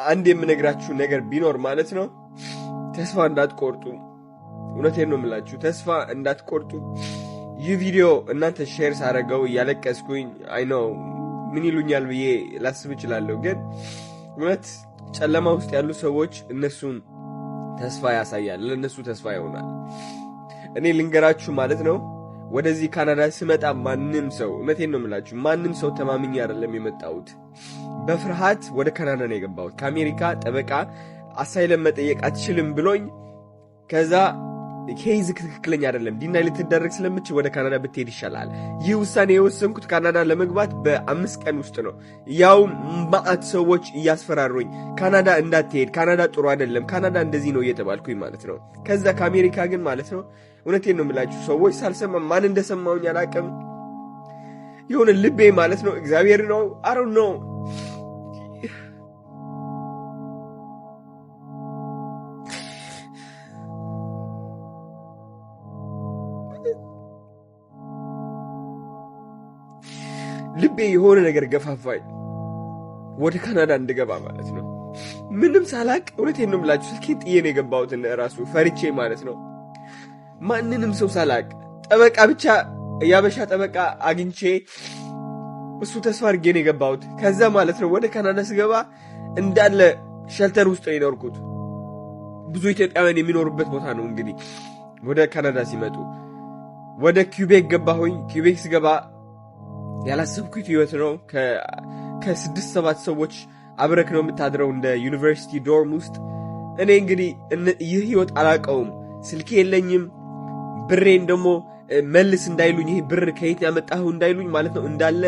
አንድ የምነግራችሁ ነገር ቢኖር ማለት ነው ተስፋ እንዳትቆርጡ። እውነቴን ነው የምላችሁ፣ ተስፋ እንዳትቆርጡ። ይህ ቪዲዮ እናንተ ሼር ሳደርገው እያለቀስኩኝ አይ ነው ምን ይሉኛል ብዬ ላስብ እችላለሁ። ግን እውነት ጨለማ ውስጥ ያሉ ሰዎች እነሱን ተስፋ ያሳያል፣ ለእነሱ ተስፋ ይሆናል። እኔ ልንገራችሁ ማለት ነው ወደዚህ ካናዳ ስመጣ ማንም ሰው እውነቴን ነው የምላችሁ ማንም ሰው ተማምኜ አይደለም የመጣሁት። በፍርሃት ወደ ካናዳ ነው የገባሁት። ከአሜሪካ ጠበቃ አሳይለም መጠየቅ አትችልም ብሎኝ ከዛ ኬዝ ትክክለኛ አይደለም ዲናይ ልትደረግ ስለምችል ወደ ካናዳ ብትሄድ ይሻላል። ይህ ውሳኔ የወሰንኩት ካናዳ ለመግባት በ5 ቀን ውስጥ ነው። ያው ማአት ሰዎች እያስፈራሩኝ ካናዳ እንዳትሄድ፣ ካናዳ ጥሩ አይደለም፣ ካናዳ እንደዚህ ነው እየተባልኩኝ ማለት ነው። ከዛ ከአሜሪካ ግን ማለት ነው እውነቴን ነው የምላችሁ ሰዎች ሳልሰማ ማን እንደሰማውኝ አላውቅም። የሆነ ልቤ ማለት ነው እግዚአብሔር ነው አይ ዶንት ኖ ልቤ የሆነ ነገር ገፋፋኝ ወደ ካናዳ እንድገባ ማለት ነው። ምንም ሳላቅ እውነቴን ነው የምላችሁ ስልኬን ጥዬ ነው የገባሁት ራሱ ፈርቼ ማለት ነው። ማንንም ሰው ሳላቅ ጠበቃ ብቻ ያበሻ ጠበቃ አግኝቼ እሱ ተስፋ አድርጌ ነው የገባሁት። ከዛ ማለት ነው ወደ ካናዳ ስገባ እንዳለ ሸልተር ውስጥ ነው የኖርኩት። ብዙ ኢትዮጵያውያን የሚኖሩበት ቦታ ነው። እንግዲህ ወደ ካናዳ ሲመጡ ወደ ኪውቤክ ገባሁኝ። ኪውቤክ ስገባ ያላሰብኩት ህይወት ነው። ከ6-7 ሰዎች አብረክ ነው የምታድረው እንደ ዩኒቨርሲቲ ዶርም ውስጥ። እኔ እንግዲህ ይህ ህይወት አላውቀውም። ስልኬ የለኝም። ብሬን ደግሞ መልስ እንዳይሉኝ ይሄ ብር ከየት ያመጣሁ እንዳይሉኝ ማለት ነው እንዳለ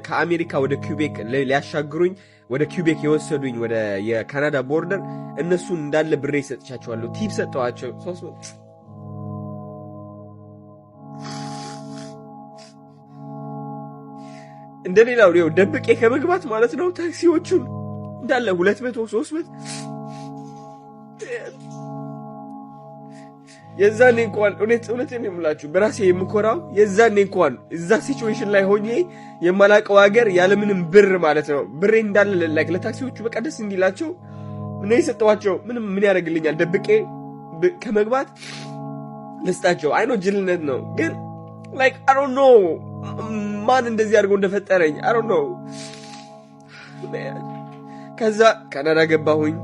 ከአሜሪካ ወደ ኪውቤክ ሊያሻግሩኝ ወደ ኪውቤክ የወሰዱኝ ወደ የካናዳ ቦርደር እነሱን እንዳለ ብሬ ሰጥቻቸዋለሁ። ቲፕ ሰጠዋቸው 300 እንደሌላው ነው ደብቄ ከመግባት ማለት ነው። ታክሲዎቹን እንዳለ 200-300 የዛኔ እንኳን እውነቴን ነው የምላችሁ በራሴ የምኮራው የዛኔ እንኳን እዛ ሲቹዌሽን ላይ ሆኜ የማላቀው ሀገር ያለምንም ብር ማለት ነው ብሬ እንዳለ ላይክ ለታክሲዎቹ በቃ ደስ እንዲላቸው ምን ይሰጣቸው ምን ያደርግልኛል ደብቄ ከመግባት ልስጣቸው። አይኖ ጅልነት ነው ግን ላይክ አይ ዶንት ኖ ማን እንደዚህ አድርጎ እንደፈጠረኝ አይ ዶንት ኖ። ከዛ ካናዳ ገባሁኝ።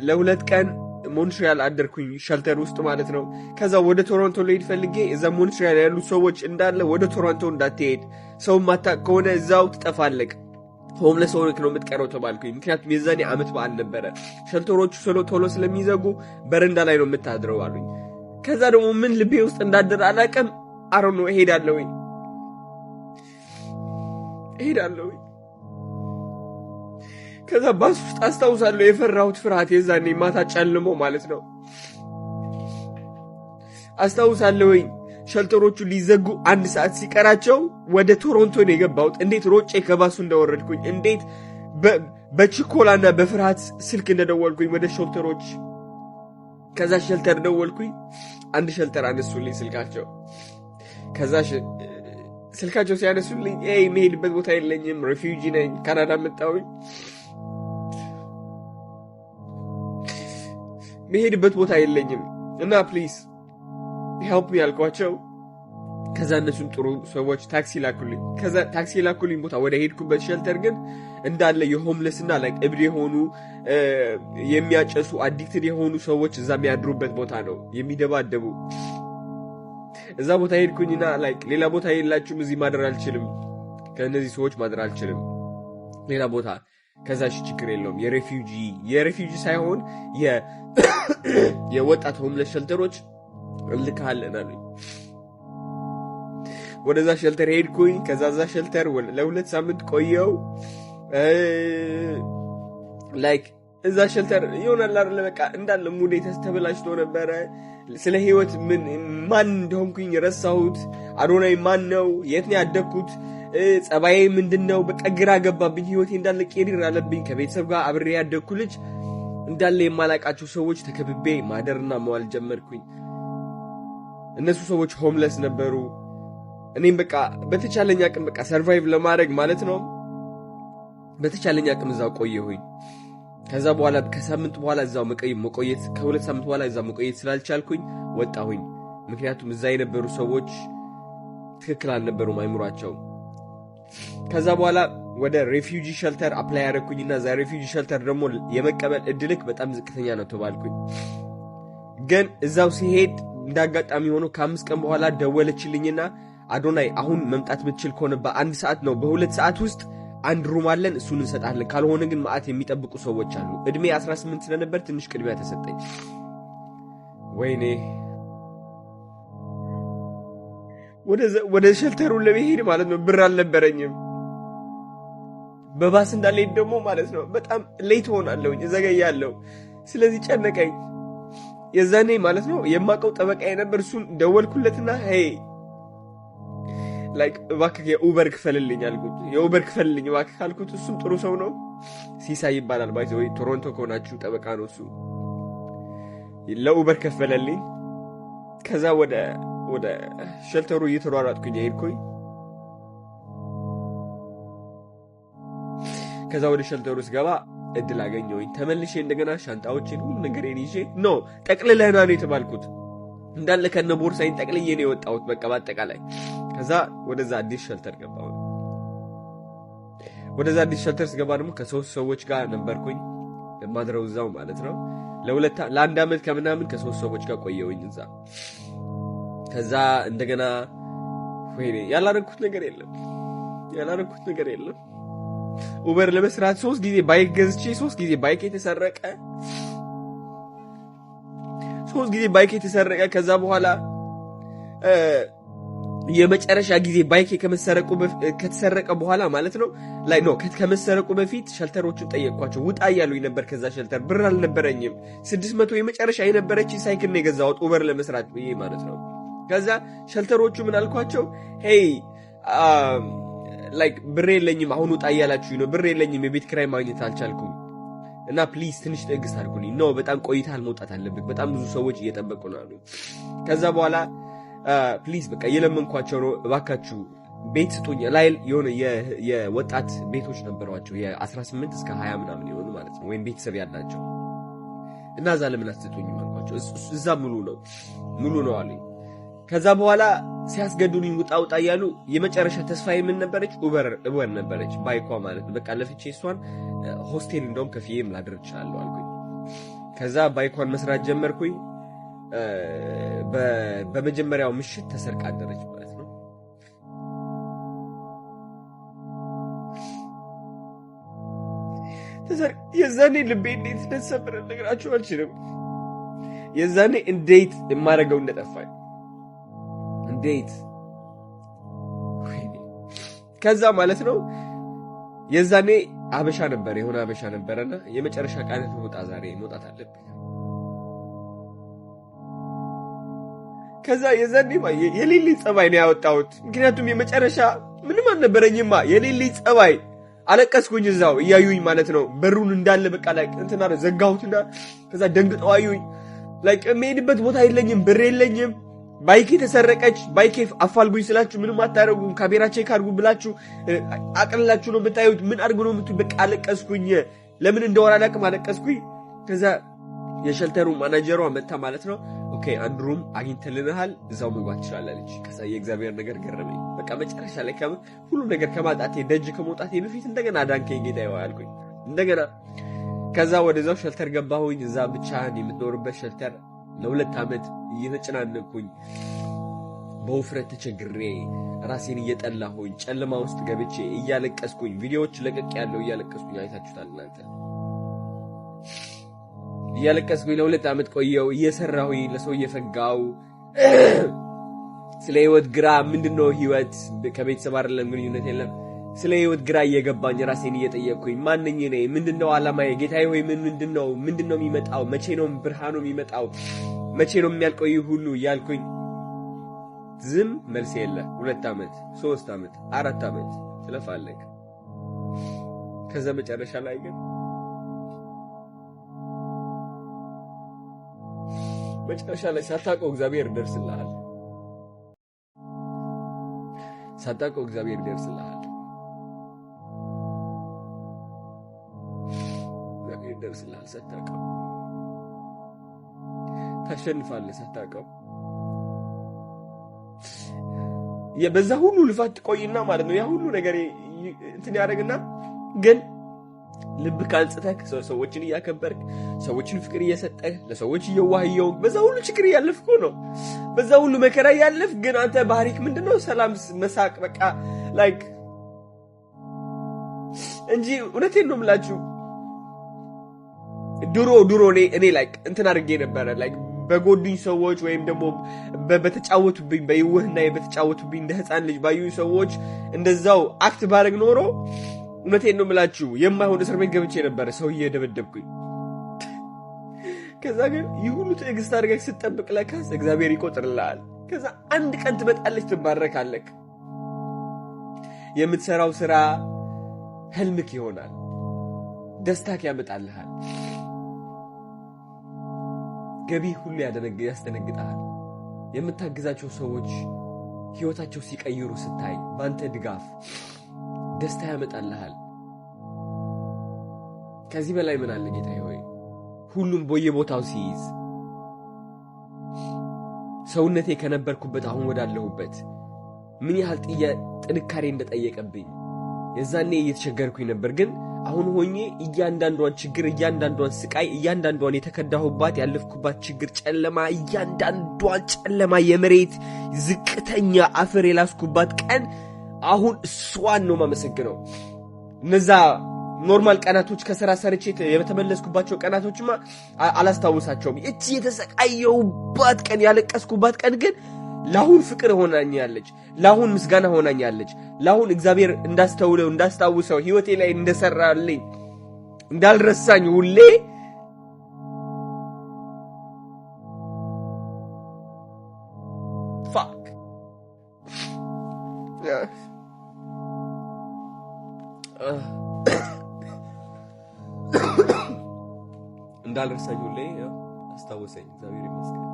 ለ2 ቀን ሞንትሪያል አደርኩኝ ሸልተር ውስጥ ማለት ነው። ከዛ ወደ ቶሮንቶ ልሄድ ፈልጌ እዛ ሞንትሪያል ያሉ ሰዎች እንዳለ ወደ ቶሮንቶ እንዳትሄድ ሰው ማታቅ ከሆነ እዛው ትጠፋለቅ ሆምለስ ሆነክ ነው የምትቀረው ተባልኩኝ። ምክንያቱም የዛኔ ዓመት በዓል ነበረ። ሸልተሮቹ ቶሎ ስለሚዘጉ በረንዳ ላይ ነው የምታድረው አሉኝ። ከዛ ደግሞ ምን ልቤ ውስጥ እንዳደረ አላውቅም። አይ ዶንት ኖ እሄዳለሁ። ከዛ ባስ ውስጥ አስታውሳለሁ የፈራሁት ፍርሃት የዛኔ ማታ ጨልሞ ማለት ነው አስታውሳለሁ። ሸልተሮቹ ሊዘጉ 1 ሰዓት ሲቀራቸው ወደ ቶሮንቶ ነው የገባሁት። እንዴት ሮጬ ከባሱ እንደወረድኩኝ እንዴት በችኮላና በፍርሃት ስልክ እንደደወልኩኝ ወደ ሸልተሮች። ከዛ ሸልተር ደወልኩኝ። አንድ ሸልተር አነሱልኝ ስልካቸው። ከዛ ስልካቸው ሲያነሱልኝ መሄድበት ቦታ የለኝም ሪፊውጂ ነኝ ካናዳ መጣሁኝ መሄድበት ቦታ የለኝም እና ፕሊዝ ሄልፕ ሚ ያልኳቸው። ከዛ እነሱም ጥሩ ሰዎች ታክሲ ላኩልኝ። ከዛ ታክሲ ላኩልኝ ቦታ ወደ ሄድኩበት ሸልተር ግን እንዳለ የሆምለስ እና ላይክ እብድ የሆኑ የሚያጨሱ አዲክትድ የሆኑ ሰዎች እዛ የሚያድሩበት ቦታ ነው የሚደባደቡ። እዛ ቦታ ሄድኩኝና ላይክ ሌላ ቦታ የላችሁም እዚህ ማደር አልችልም ከነዚህ ሰዎች ማደር አልችልም ሌላ ቦታ። ከዛ ችግር የለውም የሬፊውጂ ሳይሆን የወጣት ሆምለስ ሸልተሮች እልካለን አሉኝ። ወደዛ ሸልተር ሄድኩኝ። ከዛ ዛ ሸልተር ለ2 ሳምንት ቆየው። ላይክ እዛ ሸልተር ይሆናል አይደል በቃ እንዳለ ሙዴ ተስተበላሽቶ ነበረ። ስለ ህይወት ማን እንደሆንኩኝ ረሳሁት። አዶናይ ማን ነው? የት ነው ያደግኩት? ጸባዬ ምንድነው? በቃ ግራ ገባብኝ። ህይወቴ እንዳለ ቄሪር አለብኝ። ከቤተሰብ ጋር አብሬ ያደግኩ ልጅ እንዳለ የማላቃቸው ሰዎች ተከብቤ ማደርና መዋል ጀመርኩኝ። እነሱ ሰዎች ሆምለስ ነበሩ። እኔም በቃ በተቻለኝ አቅም በቃ ሰርቫይቭ ለማድረግ ማለት ነው በተቻለኝ አቅም እዛው ቆየሁኝ። ከዛ በኋላ ከሳምንት በኋላ እዛው መቆየት ከሁለት ሳምንት በኋላ እዛው መቆየት ስላልቻልኩኝ ወጣሁኝ። ምክንያቱም እዛ የነበሩ ሰዎች ትክክል አልነበሩም አይምሯቸው። ከዛ በኋላ ወደ ሬፊውጂ ሸልተር አፕላይ ያደረኩኝና እዛ ሬፊውጂ ሸልተር ደግሞ የመቀበል እድልክ በጣም ዝቅተኛ ነው ተባልኩኝ። ግን እዛው ሲሄድ እንዳጋጣሚ ሆኖ ከ5 ቀን በኋላ ደወለችልኝና አዶናይ አሁን መምጣት ምትችል ከሆነ በ1 ሰዓት ነው በ2 ሰዓት ውስጥ አንድ ሩም አለን እሱን እንሰጣለን፣ ካልሆነ ግን ማአት የሚጠብቁ ሰዎች አሉ። እድሜ 18 ስለነበር ትንሽ ቅድሚያ ተሰጠኝ። ወይኔ ወደ ሸልተሩ ለመሄድ ማለት ነው ብር አልነበረኝም። በባስ እንዳልሄድ ደግሞ ማለት ነው በጣም ሌት ሆናለሁኝ፣ እዘገያለሁ። ስለዚህ ጨነቀኝ። የዛኔ ማለት ነው የማውቀው ጠበቃ የነበር እሱን ደወልኩለትና ሄይ ላይክ እባክህ የኡበር ክፈልልኝ አልኩት። የኡበር ክፈልልኝ እባክህ አልኩት። እሱም ጥሩ ሰው ነው፣ ሲሳይ ይባላል። ባይዘ ወይ ቶሮንቶ ከሆናችሁ ጠበቃ ነው እሱ። ለኡበር ከፈለልኝ። ከዛ ወደ ሸልተሩ እየተሯሯጥኩኝ ሄድኩኝ። ከዛ ወደ ሸልተሩ ስገባ እድል አገኘሁኝ። ተመልሼ እንደገና ሻንጣዎችን ሁሉ ነገሬን ይዤ ጠቅልለህና ነው የተባልኩት። እንዳለ ከነ ቦርሳዬን ጠቅልዬ ነው የወጣሁት በቃ በአጠቃላይ። ከዛ ወደዛ አዲስ ሸልተር ገባሁ። ወደዛ አዲስ ሸልተር ስገባ ደግሞ ከ3 ሰዎች ጋር ነበርኩኝ ማድረው እዛው ማለት ነው። ለአንድ ዓመት ከምናምን ከ3 ሰዎች ጋር ቆየሁኝ እዛ። ከዛ እንደገና ወይኔ ያላረኩት ነገር የለም። ኡበር ለመስራት 3 ጊዜ ባይክ ገዝቼ 3 ጊዜ ባይክ የተሰረቀ 3 ጊዜ ባይክ የተሰረቀ። ከዛ በኋላ የመጨረሻ ጊዜ ባይክ ከተሰረቀ በኋላ ማለት ነው ከመሰረቁ በፊት ሸልተሮቹን ጠየቅኳቸው። ውጣ እያሉኝ ነበር ከዛ ሸልተር። ብር አልነበረኝም። 600 የመጨረሻ የነበረች ሳይክል ነው የገዛሁት ኡበር ለመስራት ብዬ ማለት ነው። ከዛ ሸልተሮቹ ምን አልኳቸው? ሄይ ብር የለኝም አሁን ውጣ እያላችሁ ነው። ብር የለኝም፣ የቤት ኪራይ ማግኘት አልቻልኩም እና ፕሊዝ ትንሽ ትዕግስት አድርጉልኝ። በጣም ቆይተሃል፣ መውጣት አለብህ፣ በጣም ብዙ ሰዎች እየጠበቁ ነው አሉ። ከዛ በኋላ ፕሊዝ በቃ እየለመንኳቸው ነው፣ እባካችሁ ቤት ስጡኝ። ላይ የሆነ የወጣት ቤቶች ነበሯቸው የ18 እስከ 20 ምናምን የሆኑ ማለት ነው፣ ወይም ቤተሰብ ያላቸው እና እዛ ለምን አትሰጡኝ አልኳቸው። እዛ ሙሉ ነው አሉኝ። ከዛ በኋላ ሲያስገዱልኝ ውጣ እያሉ የመጨረሻ ተስፋዬ ምን ነበረች? ኡበር ነበረች፣ ባይኳ ማለት ነው። በቃ ለፍቼ እሷን ሆስቴል እንደውም ከፍዬም ላድርግ እችላለሁ አልኩኝ። ከዛ ባይኳን መስራት ጀመርኩኝ። በመጀመሪያው ምሽት ተሰርቃ አደረች ማለት ነው። የዛኔ ልቤ እንዴት እንደተሰበረ ልነግራችሁ አልችልም። የዛኔ እንዴት የማደርገው እንደጠፋኝ እንዴት። ከዛ ማለት ነው የዛኔ አበሻ ነበር፣ የሆነ አበሻ ነበረና የመጨረሻ ቃል ዛሬ መውጣት አለብኝ። ከዛ የዛኔ የሌሊ ጸባይ ነው ያወጣሁት። ምክንያቱም የመጨረሻ ምንም አልነበረኝማ። የሌሊ ጸባይ አለቀስኩኝ እዛው እያዩኝ ማለት ነው። በሩን እንዳለ በቃ እንትና ዘጋሁትና ከዛ ደንግጠው አዩኝ። የምሄድበት ቦታ የለኝም፣ ብር የለኝም። ባይኬ ተሰረቀች። ባይኬ አፋልጉኝ ስላችሁ ምንም አታረጉም፣ ካሜራ ቼክ አድርጉ ብላችሁ አቅልላችሁ ነው የምታዩት። ምን አድርጉ ነው የምትሉት? በቃ አለቀስኩኝ። ለምን እንደሆነ አላውቅም፣ አለቀስኩኝ። ከዛ የሸልተሩ ማናጀሯ መጣ ማለት ነው። ኦኬ አንድ ሩም አግኝተልናል፣ እዛው መግባት ትችላለች። ከዛ የእግዚአብሔር ነገር ገረመኝ። በቃ መጨረሻ ላይ ሁሉ ነገር ከማጣቴ ደጅ ከመውጣቴ በፊት እንደገና አዳንከኝ ጌታ ያልኩኝ እንደገና። ከዛ ወደዛው ሸልተር ገባሁኝ። እዛ ብቻህን የምትኖርበት ሸልተር ለ2 ዓመት እየተጨናነኩኝ በውፍረት ተቸግሬ ራሴን እየጠላሁኝ ጨለማ ውስጥ ገብቼ እያለቀስኩኝ ቪዲዮዎች ለቀቅ ያለው እያለቀስኩኝ አይታችሁታል እናንተ። እያለቀስኩኝ ለ2 ዓመት ቆየው እየሰራሁኝ ለሰው እየፈጋው ስለ ህይወት ግራ ምንድነው ህይወት ከቤተሰብ አይደለም ግንኙነት የለም። ስለ ህይወት ግራ እየገባኝ ራሴን እየጠየቅኩኝ ማንኝ ነኝ? ምንድነው ዓላማዬ? ጌታዬ ሆይ ምንድነው የሚመጣው? መቼ ነው ብርሃኑ የሚመጣው? መቼ ነው የሚያልቀው ይህ ሁሉ እያልኩኝ ዝም መልስ የለ። 2 ዓመት 3 ዓመት 4 ዓመት ትለፋለህ። ከዛ መጨረሻ ላይ ግን መጨረሻ ላይ ሳታውቀው እግዚአብሔር ይደርስልሃል። ሳታውቀው እግዚአብሔር ይደርስልሃል። እግዚአብሔር ይደርስልሃል ሳታውቀው ታሸንፋለህ ሳታውቀው የበዛ ሁሉ ልፋት ቆይና ማለት ነው ያ ሁሉ ነገር እንትን ያደርግና ግን ልብ ካንጽተህ ሰዎችን እያከበርክ ሰዎችን ፍቅር እየሰጠህ ለሰዎች እየዋህየው በዛ ሁሉ ችግር ያለፍኩ ነው በዛ ሁሉ መከራ ያለፍ ግን አንተ ባህሪክ ምንድነው ሰላም መሳቅ በቃ ላይክ እንጂ እውነቴን ነው የምላችሁ ድሮ እኔ ላይክ እንትን አድርጌ ነበር ላይክ በጎድኝ ሰዎች ወይም ደግሞ በተጫወቱብኝ በይወህና በተጫወቱብኝ እንደ ህፃን ልጅ ባዩኝ ሰዎች እንደዛው አክት ባረግ ኖሮ እውነቴን ነው የምላችሁ የማይሆን እስር ቤት ገብቼ ነበር ሰው እየደበደብኩኝ ከዛ ግን ይሁሉ ትዕግስት አድርገህ ስትጠብቅ ለካስ እግዚአብሔር ይቆጥርልሃል ከዛ አንድ ቀን ትመጣለች ትባረካለህ የምትሰራው ስራ ህልምክ ይሆናል ደስታክ ያመጣልሃል ገቢ ሁሉ ያስደነግጣል የምታግዛቸው ሰዎች ህይወታቸው ሲቀይሩ ስታይ ባንተ ድጋፍ ደስታ ያመጣልሃል ከዚህ በላይ ምን አለ ጌታዬ ሆይ ሁሉም በየቦታው ሲይዝ ሰውነቴ ከነበርኩበት አሁን ወዳለሁበት ምን ያህል ጥንካሬ እንደጠየቀብኝ የዛኔ እየተቸገርኩኝ ነበር ግን አሁን ሆኜ እያንዳንዷን ችግር እያንዳንዷን ስቃይ እያንዳንዷን የተከዳሁባት ያለፍኩባት ችግር ጨለማ እያንዳንዷን ጨለማ የመሬት ዝቅተኛ አፈር የላስኩባት ቀን አሁን እሷን ነው ማመሰግነው እነዛ ኖርማል ቀናቶች ከሥራ ሰርቼ የተመለስኩባቸው ቀናቶችማ አላስታውሳቸውም እቺ የተሰቃየሁባት ቀን ያለቀስኩባት ቀን ግን ላሁን ፍቅር ሆናኛለች ላሁን ምስጋና ሆናኛለች ላሁን እግዚአብሔር እንዳስታውሰው ህይወቴ ላይ እንደሰራልኝ እንዳልረሳኝ ሁሌ ፋክ እንዳልረሳኝ ሁሌ አስታውሰኝ እግዚአብሔር ይመስገን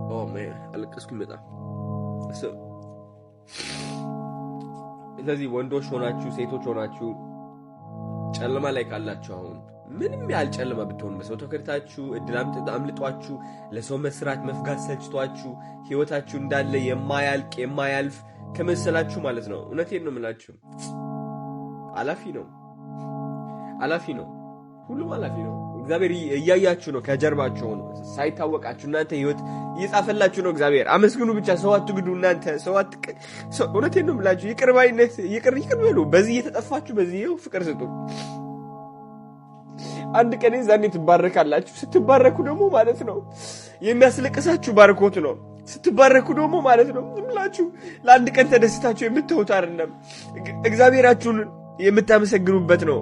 Oh man, አለቀስኩኝ በጣም ስለዚህ ወንዶች ሆናችሁ ሴቶች ሆናችሁ ጨለማ ላይ ካላችሁ አሁን ምንም ያህል ጨለማ ብትሆን በሰው ተከታችሁ እድል አምልጧችሁ ለሰው መስራት መፍጋት ሰልችቷችሁ ህይወታችሁ እንዳለ የማያልፍ ከመሰላችሁ ማለት ነው እውነቴን ነው የምላችሁ አላፊ ነው ሁሉም አላፊ ነው እግዚአብሔር እያያችሁ ነው ከጀርባችሁ ነው ሳይታወቃችሁ እናንተ ህይወት እየጻፈላችሁ ነው እግዚአብሔር አመስግኑ ብቻ ሰው አትግዱ እናንተ ሰው እውነቴን ነው የምላችሁ ይቅርባይነት ይቅር በሉ በዚህ እየተጠፋችሁ በዚህ ይኸው ፍቅር ስጡ አንድ ቀን ዛኔ ትባረካላችሁ ስትባረኩ ደግሞ ማለት ነው የሚያስለቅሳችሁ ባርኮት ነው ስትባረኩ ደግሞ ማለት ነው እምላችሁ ለአንድ ቀን ተደስታችሁ የምትተውት አይደለም እግዚአብሔራችሁን የምታመሰግኑበት ነው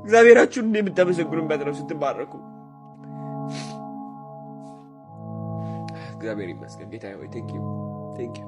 እግዚአብሔራችሁን የምታመሰግኑበት ነው ስትባረኩ እግዚአብሔር ይመስገን ጌታዬ ሆይ ቴንክ ዩ